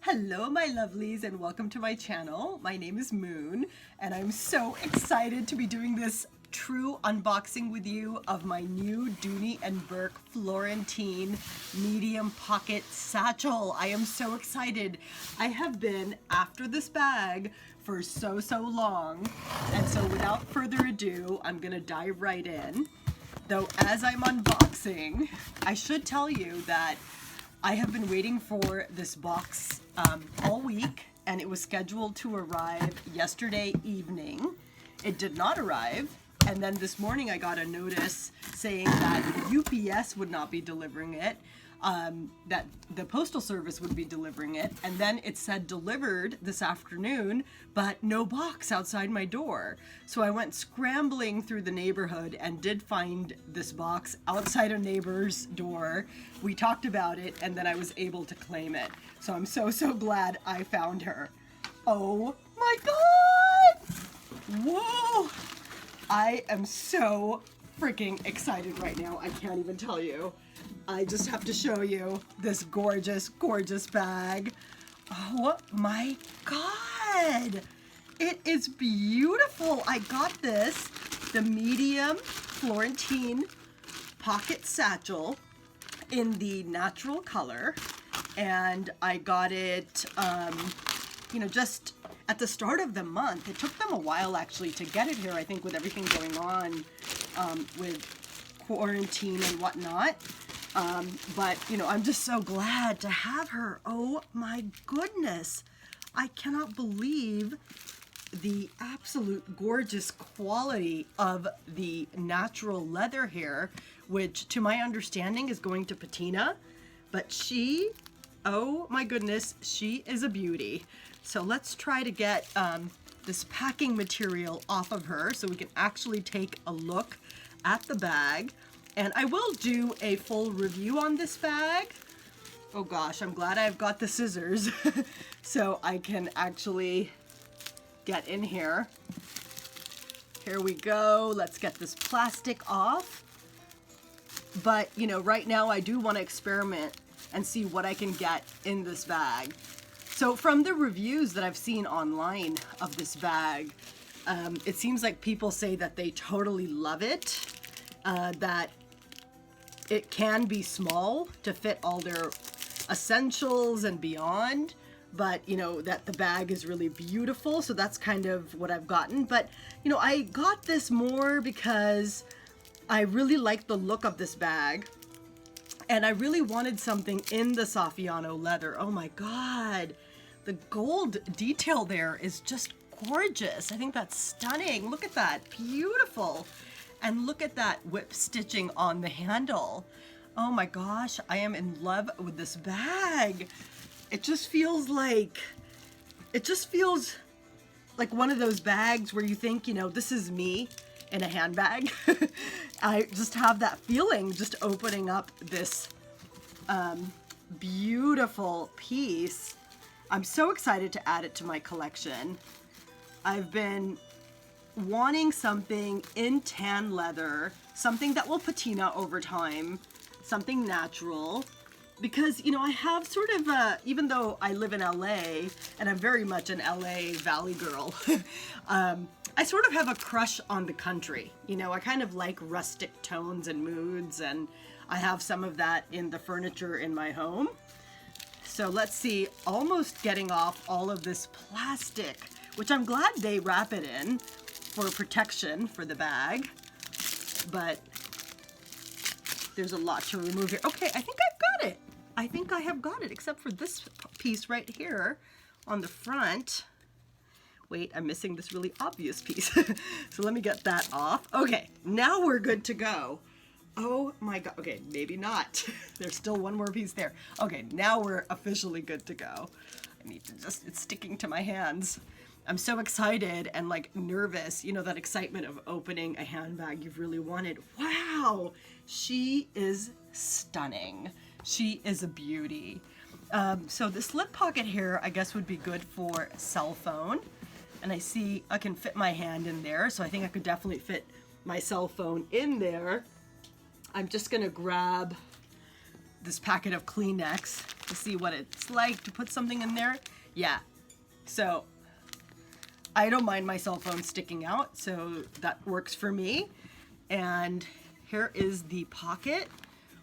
Hello my lovelies and welcome to my channel. My name is Moon and I'm so excited to be doing this true unboxing with you of my new Dooney and Bourke Florentine medium pocket satchel. I am so excited. I have been after this bag for so long, and so without further ado, I'm gonna dive right in. Though as I'm unboxing, I should tell you that I have been waiting for this box all week, and it was scheduled to arrive yesterday evening. It did not arrive, and then this morning I got a notice saying that UPS would not be delivering it, that the Postal Service would be delivering it, and then it said delivered this afternoon, but no box outside my door. So I went scrambling through the neighborhood and did find this box outside a neighbor's door. We talked about it, and then I was able to claim it. So I'm so glad I found her. Oh my God! Whoa! I am so freaking excited right now. I can't even tell you. I just have to show you this gorgeous bag. Oh my God! It is beautiful. I got this, the medium Florentine pocket satchel in the natural color, and I got it, just at the start of the month. It took them a while actually to get it here, I think, with everything going on with quarantine and whatnot. But I'm just so glad to have her. Oh my goodness. I cannot believe the absolute gorgeous quality of the natural leather here, which to my understanding is going to patina, but she, oh my goodness, she is a beauty. So let's try to get this packing material off of her so we can actually take a look at the bag. And I will do a full review on this bag. Oh gosh, I'm glad I've got the scissors so I can actually get in here. Here we go. Let's get this plastic off. But, right now I do want to experiment and see what I can get in this bag. So from the reviews that I've seen online of this bag, it seems like people say that they totally love it, that it can be small to fit all their essentials and beyond, but that the bag is really beautiful. So that's kind of what I've gotten. But I got this more because I really like the look of this bag, and I really wanted something in the Saffiano leather. Oh my God, the gold detail there is just gorgeous. I think that's stunning. Look at that, beautiful. And look at that whip stitching on the handle. Oh my gosh, I am in love with this bag. It just feels like one of those bags where you think, this is me in a handbag. I just have that feeling just opening up this beautiful piece. I'm so excited to add it to my collection. I've been wanting something in tan leather, something that will patina over time, something natural, because I have sort of even though I live in LA and I'm very much an LA Valley girl, I sort of have a crush on the country. I kind of like rustic tones and moods, and I have some of that in the furniture in my home. So let's see, almost getting off all of this plastic, which I'm glad they wrap it in for protection for the bag, but there's a lot to remove here. Okay, I think I've got it. I think I have got it, except for this piece right here on the front. Wait, I'm missing this really obvious piece. So let me get that off. Okay, now we're good to go. Oh my God, okay, maybe not. There's still one more piece there. Okay, now we're officially good to go. I need to it's sticking to my hands. I'm so excited and nervous, that excitement of opening a handbag you've really wanted. Wow, she is stunning. She is a beauty. So the slip pocket here, I guess, would be good for a cell phone. And I see I can fit my hand in there, so I think I could definitely fit my cell phone in there. I'm just gonna grab this packet of Kleenex to see what it's like to put something in there. Yeah, so I don't mind my cell phone sticking out, so that works for me. And here is the pocket.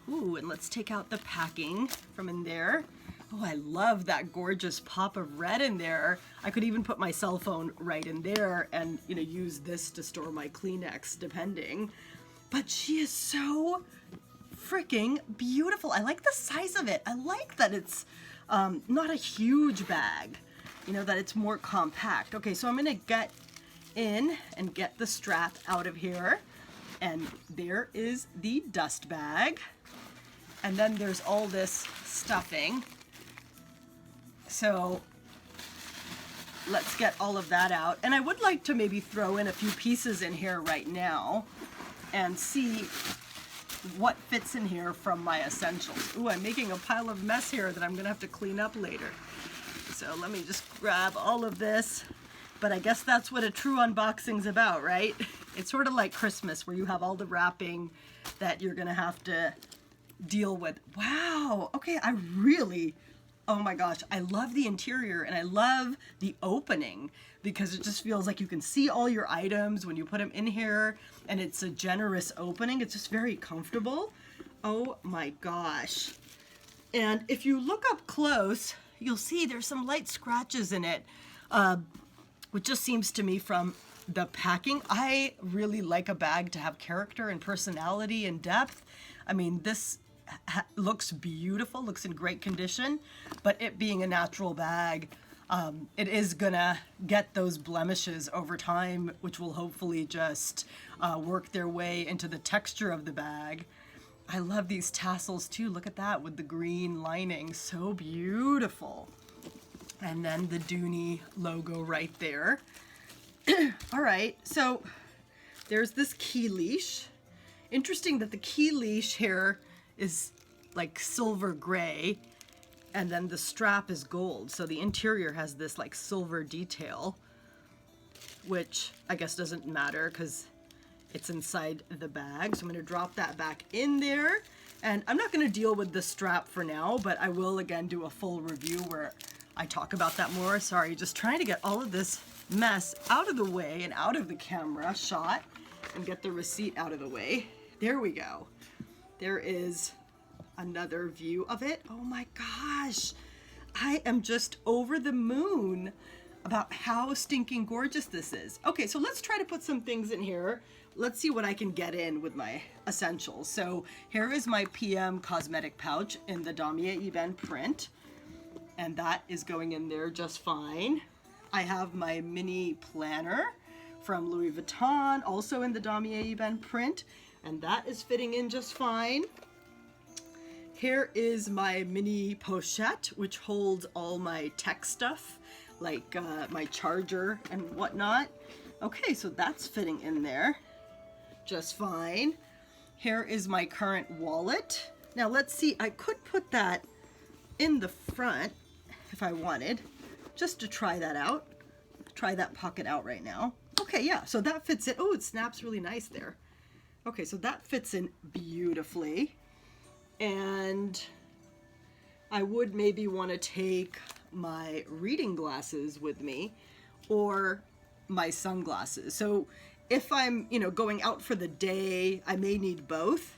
Ooh, and let's take out the packing from in there. Oh, I love that gorgeous pop of red in there. I could even put my cell phone right in there and, you know, use this to store my Kleenex, depending. But she is so freaking beautiful. I like the size of it. I like that it's not a huge bag, you know, that it's more compact. Okay, so I'm gonna get in and get the strap out of here. And there is the dust bag. And then there's all this stuffing. So let's get all of that out. And I would like to maybe throw in a few pieces in here right now and see what fits in here from my essentials. Ooh, I'm making a pile of mess here that I'm gonna have to clean up later. So let me just grab all of this. But I guess that's what a true unboxing's about, right? It's sort of like Christmas where you have all the wrapping that you're gonna have to deal with. Wow, okay, oh my gosh, I love the interior and I love the opening because it just feels like you can see all your items when you put them in here, and it's a generous opening. It's just very comfortable. Oh my gosh. And if you look up close, you'll see there's some light scratches in it, which just seems to me from the packing. I really like a bag to have character and personality and depth. I mean, this looks beautiful, looks in great condition, but it being a natural bag, it is gonna get those blemishes over time, which will hopefully just work their way into the texture of the bag. I love these tassels too. Look at that with the green lining, so beautiful. And then the Dooney logo right there. All right, so there's this key leash. Interesting that the key leash here is like silver gray, and then the strap is gold. So the interior has this like silver detail, which I guess doesn't matter because it's inside the bag. So I'm gonna drop that back in there. And I'm not gonna deal with the strap for now, but I will again do a full review where I talk about that more. Sorry, just trying to get all of this mess out of the way and out of the camera shot and get the receipt out of the way. There we go. There is another view of it. Oh my gosh. I am just over the moon about how stinking gorgeous this is. Okay, so let's try to put some things in here. Let's see what I can get in with my essentials. So here is my PM cosmetic pouch in the Damier-Ebene print, and that is going in there just fine. I have my mini planner from Louis Vuitton, also in the Damier-Ebene print, and that is fitting in just fine. Here is my mini pochette, which holds all my tech stuff, like my charger and whatnot. Okay, so that's fitting in there just fine. Here is my current wallet. Now let's see, I could put that in the front if I wanted, just to try that out. Try that pocket out right now. Okay, yeah, so that fits in. Oh, it snaps really nice there. Okay, so that fits in beautifully. And I would maybe want to take my reading glasses with me or my sunglasses. So if I'm, you know, going out for the day, I may need both,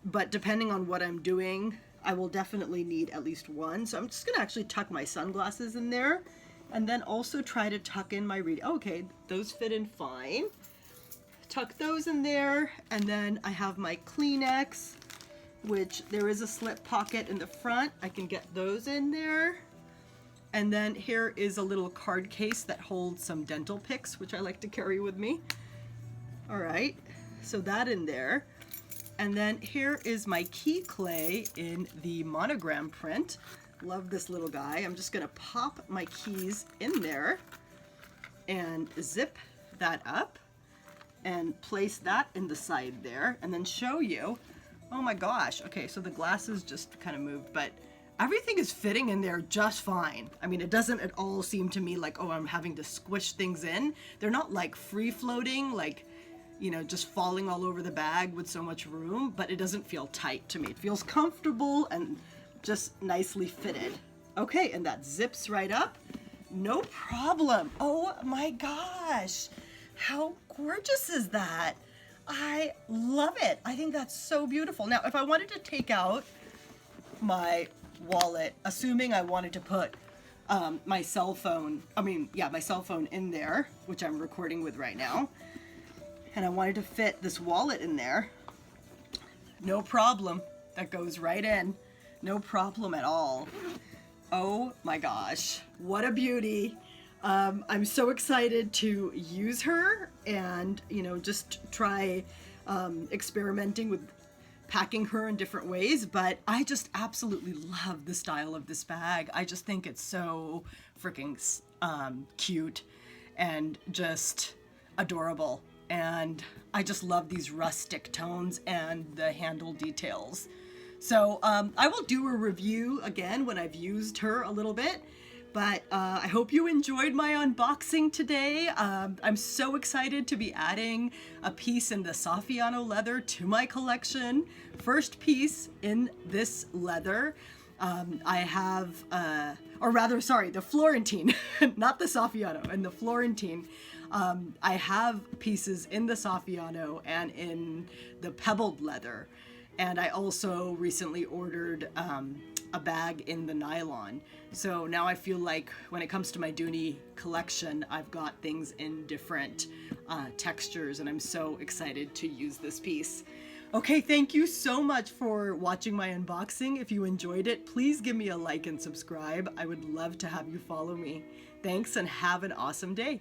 but depending on what I'm doing, I will definitely need at least one. So I'm just gonna actually tuck my sunglasses in there and then also try to tuck in my reading. Okay, those fit in fine. Tuck those in there, and then I have my Kleenex, which there is a slip pocket in the front. I can get those in there. And then here is a little card case that holds some dental picks, which I like to carry with me. All right, so that in there. And then here is my key clay in the monogram print. Love this little guy. I'm just gonna pop my keys in there and zip that up and place that in the side there, and then show you. Oh my gosh, okay, so the glasses just kind of moved, but everything is fitting in there just fine. I mean, it doesn't at all seem to me like, oh, I'm having to squish things in. They're not like free floating, like, just falling all over the bag with so much room, but it doesn't feel tight to me. It feels comfortable and just nicely fitted. Okay, and that zips right up. No problem. Oh my gosh. How gorgeous is that? I love it. I think that's so beautiful. Now, if I wanted to take out my wallet, assuming I wanted to put my cell phone in there, which I'm recording with right now, and I wanted to fit this wallet in there, no problem. That goes right in. No problem at all. Oh my gosh, what a beauty. I'm so excited to use her and, just try experimenting with packing her in different ways, but I just absolutely love the style of this bag. I just think it's so freaking cute and just adorable. And I just love these rustic tones and the handle details. So I will do a review again when I've used her a little bit, but I hope you enjoyed my unboxing today. I'm so excited to be adding a piece in the Saffiano leather to my collection. First piece in this leather. I have, the Florentine, not the Saffiano, and the Florentine. I have pieces in the Saffiano and in the pebbled leather. And I also recently ordered a bag in the nylon. So now I feel like when it comes to my Dooney collection, I've got things in different textures, and I'm so excited to use this piece. Okay, thank you so much for watching my unboxing. If you enjoyed it, please give me a like and subscribe. I would love to have you follow me. Thanks, and have an awesome day.